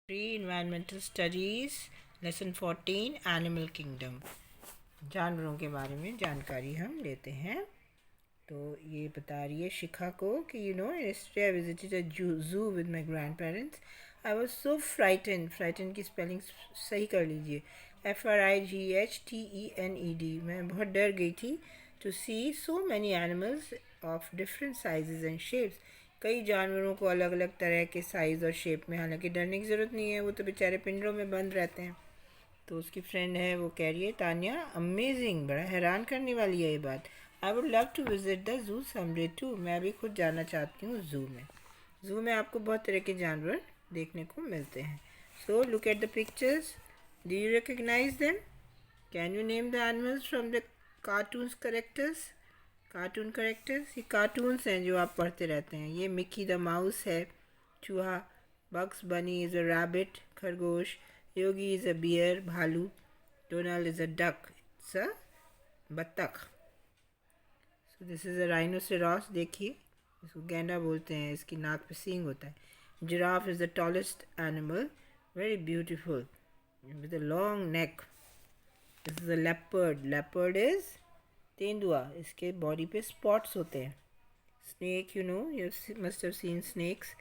Environmental Studies Lesson 14 Animal Kingdom। जानवरों के बारे में जानकारी हम लेते हैं। तो ये बता रही है शिखा को कि yesterday I visited a zoo with my grandparents. I was so frightened की स्पेलिंग सही कर लीजिए, FRIGHTENED। मैं बहुत डर गई थी to see so many animals of different sizes and shapes। कई जानवरों को अलग अलग तरह के साइज़ और शेप में। हालांकि डरने की ज़रूरत नहीं है, वो तो बेचारे पिंजरों में बंद रहते हैं। तो उसकी फ्रेंड है, वो कह रही है तानिया अमेजिंग, बड़ा हैरान करने वाली है ये बात। I would love to visit the zoo someday too. मैं भी खुद जाना चाहती हूँ ज़ू में। ज़ू में आपको बहुत तरह के जानवर देखने को मिलते हैं। So look at the pictures, do you recognise them? Can you name the animals from the cartoons characters? Cartoon characters, ये कार्टून्स हैं जो आप पढ़ते रहते हैं। ये मिकी द माउस है, चूहा। बग्स बनी इज़ अ रैबिट, खरगोश। योगी इज़ अ बियर, भालू। Donald is a duck, it's a बत्तख। So this is a rhinoceros, देखिए इसको गैंडा बोलते हैं, इसकी नाक पे सींग होता है। Giraffe is the tallest animal, very beautiful with a long neck. This is a leopard, leopard is तेंदुआ, इसके बॉडी पे स्पॉट्स होते हैं। Snake, you must have seen snakes.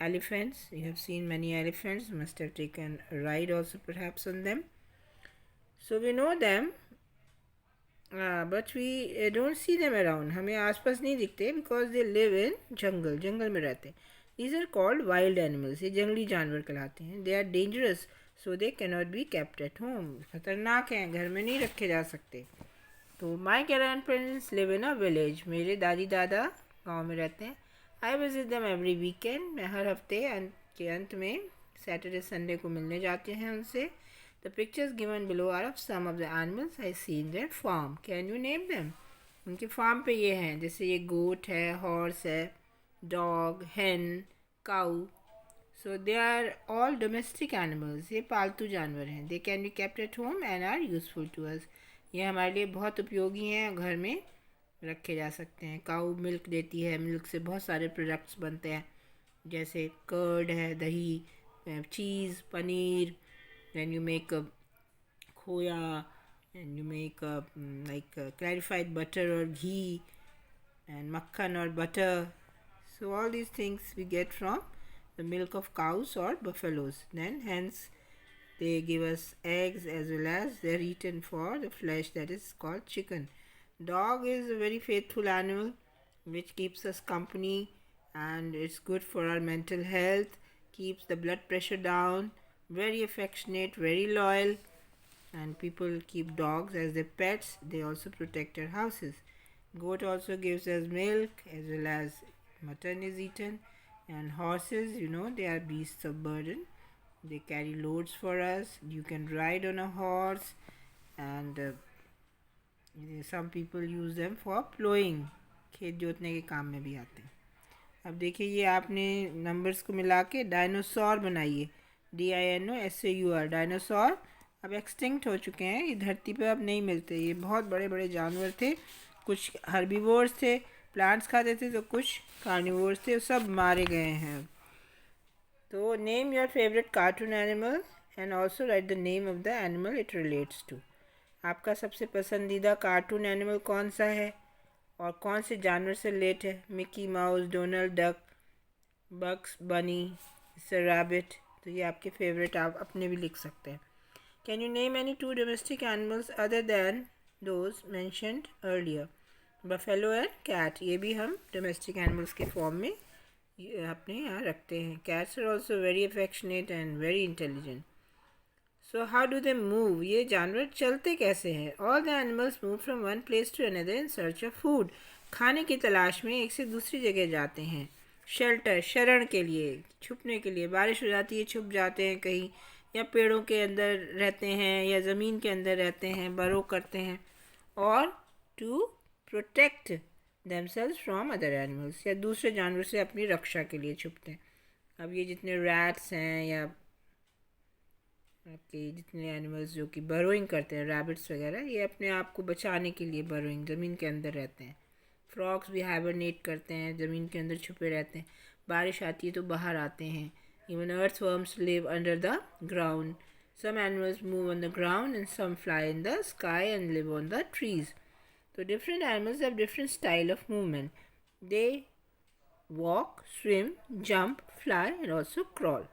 Elephants, you have seen many elephants, must have taken a ride also perhaps on them. So we know them, but we don't see them around. हमें आसपास नहीं दिखते because they live in जंगल में रहते हैं। These are called wild animals, ये जंगली जानवर कहलाते हैं। They are dangerous, so they cannot be kept at home। खतरनाक हैं, घर में नहीं रखे जा सकते। तो my grand parents live in a village, मेरे दादी दादा गांव में रहते हैं। I visit them every weekend, मैं हर हफ्ते के अंत में सैटरडे संडे को मिलने जाते हैं उनसे। The pictures given below are of some of the animals I see in their farm. Can you name them? उनके फार्म पे ये हैं, जैसे ये गोट है, हॉर्स है, dog, hen, cow. So they are all domestic animals, ये पालतू जानवर हैं। They can be kept at home and are useful to us, ये हमारे लिए बहुत उपयोगी हैं, घर में रखे जा सकते हैं। काऊ मिल्क देती है, मिल्क से बहुत सारे प्रोडक्ट्स बनते हैं, जैसे कर्ड है, दही, चीज़, पनीर। दैन यू मेक खोया, and you make like clarified butter और घी, एंड मक्खन और butter. So all these things we get from the milk of cows or buffaloes. Then hence they give us eggs, as well as they're eaten for the flesh that is called chicken. Dog is a very faithful animal which keeps us company, and it's good for our mental health, keeps the blood pressure down, very affectionate, very loyal, and people keep dogs as their pets. They also protect our houses. Goat also gives us milk, as well as mutton is eaten. And horses, they are beasts of burden. They carry loads for us. You can ride on a horse, and some people use them for plowing, खेत जोतने के काम में भी आते हैं। अब देखिए, ये आपने नंबर्स को मिला के डायनासोर बनाइए, DINOSAUR। डायनासोर अब एक्सटिंक्ट हो चुके हैं, ये धरती पे अब नहीं मिलते। ये बहुत बड़े बड़े जानवर थे, कुछ हर्बीवोर्स थे, प्लांट्स खाते थे, तो कुछ कार्निवोर्स थे, सब मारे गए हैं। तो name your favourite cartoon animal and also write the name of the animal it relates to. आपका सबसे पसंदीदा कार्टून एनिमल कौन सा है और कौन से जानवर से रिलेट है? Mickey mouse, Donald duck, bugs बनी, सर रैबिट। तो ये आपके फेवरेट, आप अपने भी लिख सकते हैं। Can you name any two domestic animals other than those mentioned earlier? Buffalo and cat, ये भी हम डोमेस्टिक एनिमल्स के फॉर्म में अपने यहाँ रखते हैं। Cats are also very affectionate and very intelligent. So how do they move? ये जानवर चलते कैसे हैं? All the animals move from one place to another in search of food, खाने की तलाश में एक से दूसरी जगह जाते हैं। शेल्टर, शरण के लिए, छुपने के लिए, बारिश हो जाती है छुप जाते हैं कहीं, या पेड़ों के अंदर रहते हैं, या ज़मीन के अंदर रहते हैं, बरो करते हैं। और to protect themselves from other animals, या दूसरे जानवर से अपनी रक्षा के लिए छुपते हैं। अब ये जितने रैट्स हैं, या आपके जितने एनिमल्स जो कि बरोइंग करते हैं, रैबिट्स वगैरह, ये अपने आप को बचाने के लिए बरोइंग, ज़मीन के अंदर रहते हैं। फ्रॉग्स भी हाइबरनेट करते हैं, ज़मीन के अंदर छुपे रहते हैं। बारिश आती है तो बाहर आते हैं, Even earthworms live under the ground. Some animals move on the ground and some fly in the sky and live on the trees. So different animals have different style of movement. They walk, swim, jump, fly and also crawl.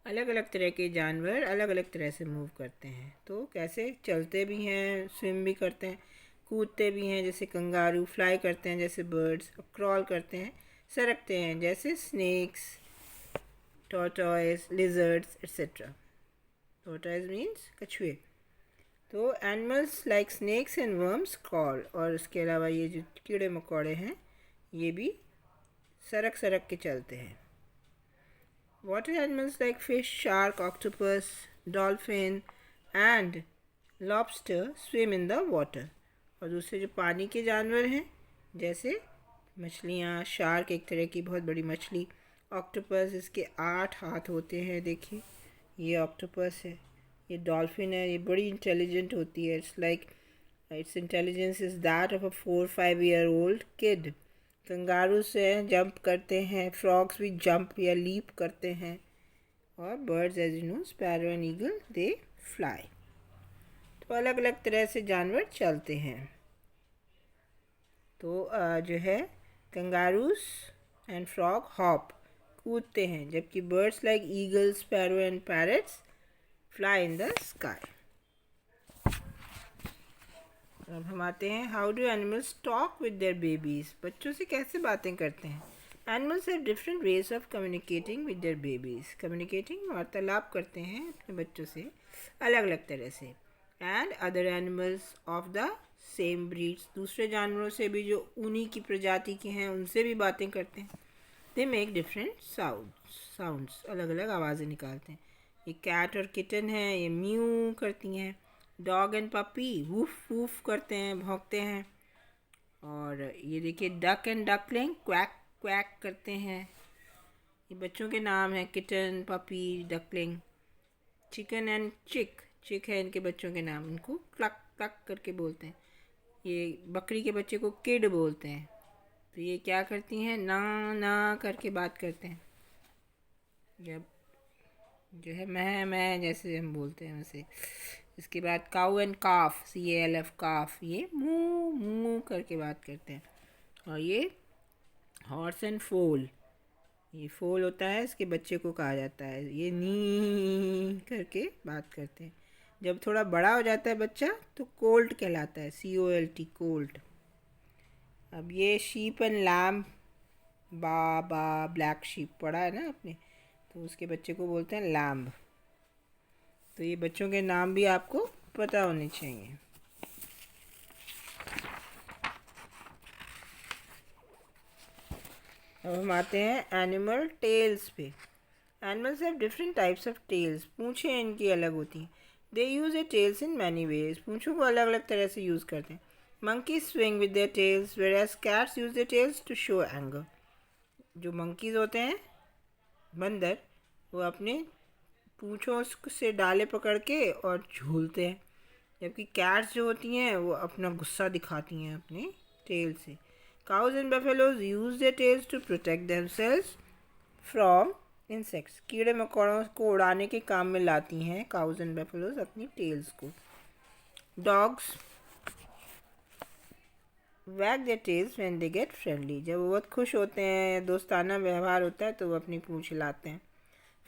अलग अलग तरह के जानवर अलग अलग तरह से move करते हैं. तो कैसे चलते भी हैं, स्विम भी करते हैं, कूदते भी हैं जैसे कंगारू, फ्लाई करते हैं जैसे बर्ड्स, क्रॉल करते हैं, सरकते हैं जैसे snakes, tortoise, lizards etcetera. Tortoise means कछुए. तो animals like snakes and worms crawl. और उसके अलावा ये जो कीड़े मकोड़े हैं ये भी सरक सरक के चलते हैं. Water animals like fish, shark, octopus, dolphin and lobster swim in the water. और दूसरे जो पानी के जानवर हैं जैसे मछलियाँ, शार्क एक तरह की बहुत बड़ी मछली, ऑक्टोपस इसके 8 हाथ होते हैं. देखिए ये ऑक्टोपस है. ये डॉल्फिन है, ये बड़ी इंटेलिजेंट होती है. It's intelligence is that of a 4-5 year old kid. Kangaroo से जंप करते हैं, फ्रॉग्स भी जंप या लीप करते हैं. और birds as you know sparrow and eagle they fly. तो अलग अलग तरह से जानवर चलते हैं. तो जो है कंगारूस एंड फ्रॉग हॉप कूदते हैं, जबकि birds like eagle, sparrow and parrots fly in the sky. अब हम आते हैं how do animals talk with their babies. बच्चों से कैसे बातें करते हैं. Animals have different ways of communicating with their babies. Communicating वार्तालाप करते हैं अपने बच्चों से अलग अलग तरह से. And other animals of the same breeds. दूसरे जानवरों से भी जो उन्हीं की प्रजाति के हैं उनसे भी बातें करते हैं. They make different sounds. अलग अलग आवाज़ें निकालते हैं. ये कैट और किटन है, ये म्यू करती हैं. Dog and puppy woof woof करते हैं, भौंकते हैं. और ये देखिए duck and duckling quack quack करते हैं. ये बच्चों के नाम हैं kitten, puppy, duckling. Chicken and चिक है इनके बच्चों के नाम. इनको क्लक क्लक करके बोलते हैं. ये बकरी के बच्चे को किड बोलते हैं. तो ये क्या करती हैं, ना ना करके बात करते हैं. जब जो है मैं जैसे हम बोलते हैं वैसे. इसके बाद काऊ एंड काफ, CALF काफ, ये मुँह मुँह करके बात करते हैं. और ये हॉर्स एंड फोल, ये फोल होता है इसके बच्चे को कहा जाता है. ये नी करके बात करते हैं. जब थोड़ा बड़ा हो जाता है बच्चा तो कोल्ट कहलाता है, COLT कोल्ट. अब ये शीप एंड लैम्ब, बा ब्लैक शीप पढ़ा है ना आपने, तो उसके बच्चे को बोलते हैं लैम्ब. तो ये बच्चों के नाम भी आपको पता होने चाहिए. अब हम आते हैं एनिमल टेल्स पे. Animals have different types of tails. पूंछें इनकी अलग होती हैं. They use a tails in many ways. पूंछों को अलग अलग तरह से यूज़ करते हैं. Monkeys swing with their tails whereas cats use their tails to show anger. जो मंकीज होते हैं, बंदर, वो अपने पूंछों से डाले पकड़ के और झूलते हैं. जबकि कैट्स जो होती हैं वो अपना गुस्सा दिखाती हैं अपने टेल से. Cows and buffaloes use their tails to protect themselves from insects. कीड़े मकोड़ों को उड़ाने के काम में लाती हैं काउज एंड बफेलोज अपनी टेल्स को. Dogs wag their tails when they get friendly. जब वो बहुत खुश होते हैं, दोस्ताना व्यवहार होता है, तो वो अपनी पूंछ हिलाते हैं.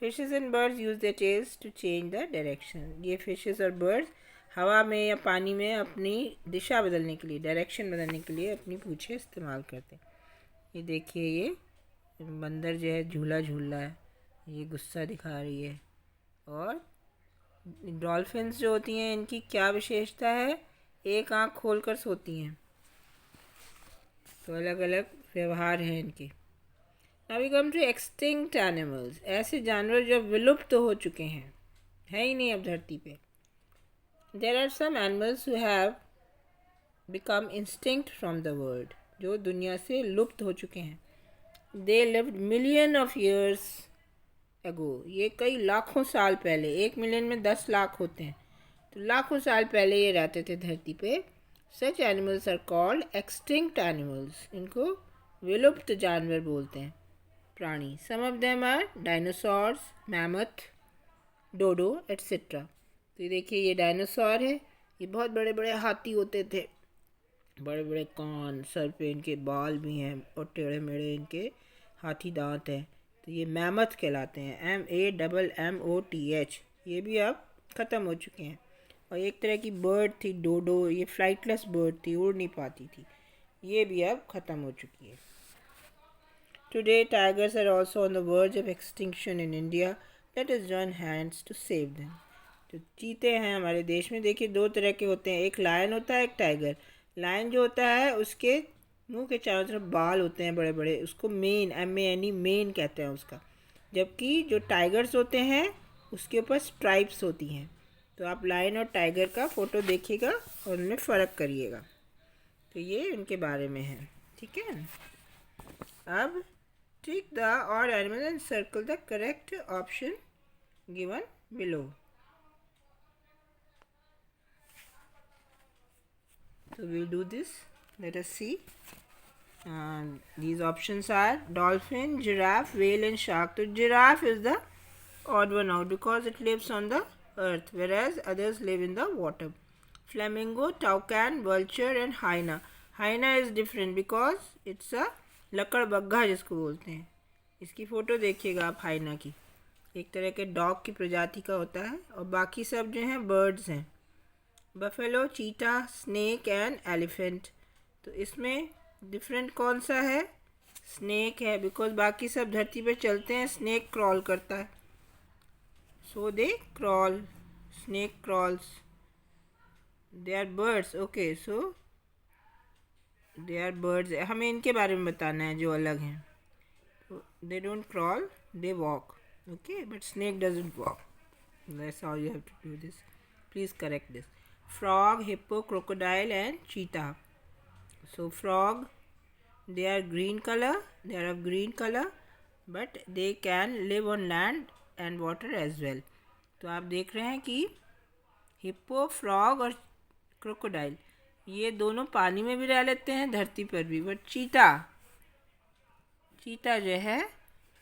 Fishes and birds use their tails to change the direction. ये फिशेस और बर्ड्स हवा में या पानी में अपनी दिशा बदलने के लिए, डायरेक्शन बदलने के लिए अपनी पूंछें इस्तेमाल करते हैं. ये देखिए ये बंदर जो है झूला झूल रहा है, ये गुस्सा दिखा रही है. और डॉल्फिन्स जो होती हैं इनकी क्या विशेषता है, एक आँख खोलकर सोती हैं. तो अलग अलग व्यवहार हैं इनके. Now we come to extinct animals. ऐसे जानवर जो विलुप्त हो चुके हैं, है ही नहीं अब धरती पे. There are some animals who have become extinct from the world. जो दुनिया से लुप्त हो चुके हैं. They lived million of years ago. ये कई लाखों साल पहले, 1 मिलियन में 10 लाख होते हैं, तो लाखों साल पहले ये रहते थे धरती पे. Such animals are called extinct animals. इनको विलुप्त जानवर बोलते हैं. प्राणी. Some of them are dinosaurs, mammoth, dodo etcetera. तो ये देखिए, ये डायनासोर है. ये बहुत बड़े बड़े हाथी होते थे, बड़े बड़े कान, सर पे इनके बाल भी हैं और टेढ़े मेढ़े इनके हाथी दांत हैं. तो ये मैमथ कहलाते हैं, MAMMOTH. ये भी अब ख़त्म हो चुके हैं. और एक तरह की बर्ड थी डोडो, ये फ्लाइटलेस बर्ड थी, उड़ नहीं पाती थी. ये भी अब ख़त्म हो चुकी है. Today tigers are also on the verge of extinction in India. Let us join hands to save them. तो चीते हैं हमारे देश में. देखिए, दो तरह के होते हैं, एक लायन होता है, एक टाइगर. लायन जो होता है उसके मुंह के चारों तरफ बाल होते हैं बड़े बड़े, उसको मेन, MANE, मेन कहते हैं उसका. जबकि जो टाइगर्स होते हैं उसके ऊपर स्ट्राइप्स होती हैं. तो आप लायन और टाइगर का फ़ोटो देखिएगा और उनमें फ़र्क करिएगा. तो ये उनके बारे में है. ठीक है. अब tick the odd animal and circle the correct option given below. So we'll do this. Let us see. These options are dolphin, giraffe, whale and shark. So giraffe is the odd one out because it lives on the earth, whereas others live in the water. Flamingo, toucan, vulture and hyena. Hyena is different because it's a लकड़बग्घा जिसको बोलते हैं. इसकी photo देखिएगा आप हाइना की. एक तरह के डॉग की प्रजाति का होता है और बाकी सब जो हैं बर्ड्स हैं. बफेलो, चीता, स्नेक एंड एलिफेंट. तो इसमें डिफरेंट कौन सा है? स्नेक है, बिकॉज बाकी सब धरती पे चलते हैं, स्नेक क्रॉल करता है. So they crawl. Snake crawls. They are birds. Okay, so they are birds. हमें इनके बारे में बताना है जो अलग हैं. They don't crawl, they walk. Okay, but snake doesn't walk. That's how you have to do this. Please correct this. Frog, hippo, crocodile and cheetah. So frog, they are green color. They are of green color, but they can live on land and water as well. तो आप देख रहे हैं कि hippo, frog और crocodile ये दोनों पानी में भी रह लेते हैं, धरती पर भी. बट चीता जो है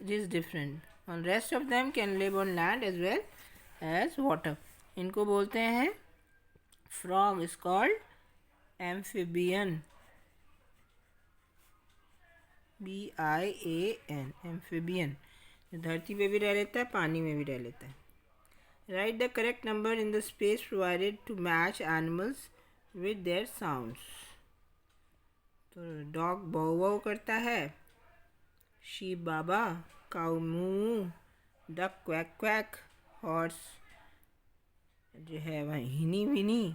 is different. On rest of them can live on land as well as water. इनको बोलते हैं, frog is called amphibian. BIAN, amphibian. जो धरती पे भी रह लेता है, पानी में भी रह लेता है. Write the correct number in the space provided to match animals with their sounds. तो डॉग बौ बौ करता है, शीप बाबा, काऊ मू, डक क्वैक क्वैक, हॉर्स जो है वह हिनी विनी,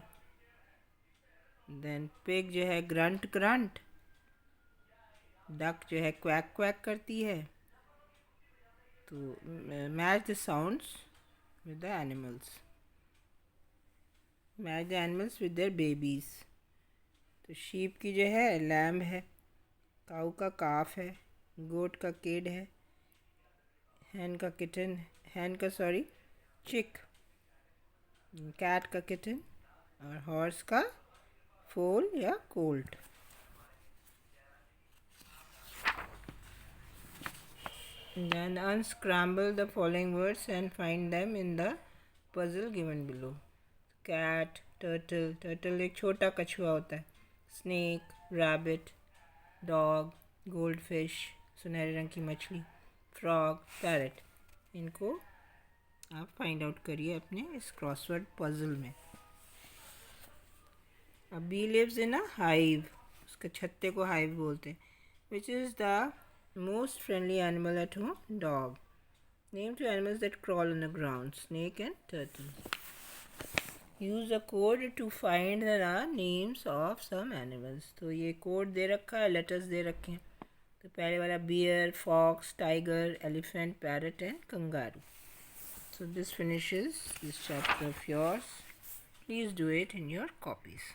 देन पिग जो है ग्रंट ग्रंट, डक जो है क्वैक क्वैक करती है. तो match the sounds with the animals. Match the animals with there babies. तो शीप की जो है लैम्ब है, काऊ का काफ है, गोट का किड है, हैन का चिक, कैट का किटन और हॉर्स का फोल या Colt. Then unscramble the following words and find them in the puzzle given below. Cat, turtle. Turtle एक छोटा कछुआ होता है. Snake, rabbit, dog, goldfish, सुनहरे रंग की मछली, frog, parrot. इनको आप फाइंड आउट करिए अपने इस क्रॉसवर्ड पजल में. A bee lives in a hive. उसके छत्ते को hive बोलते हैं. Which is the most friendly animal at home? Dog. Name two animals that crawl on the ground. Snake and turtle. Use a code to find the names of some animals. तो ये code दे रखा है, letters दे रखे हैं. तो पहले वाला bear, fox, tiger, elephant, parrot and kangaroo. So this finishes this chapter of yours. Please do it in your copies.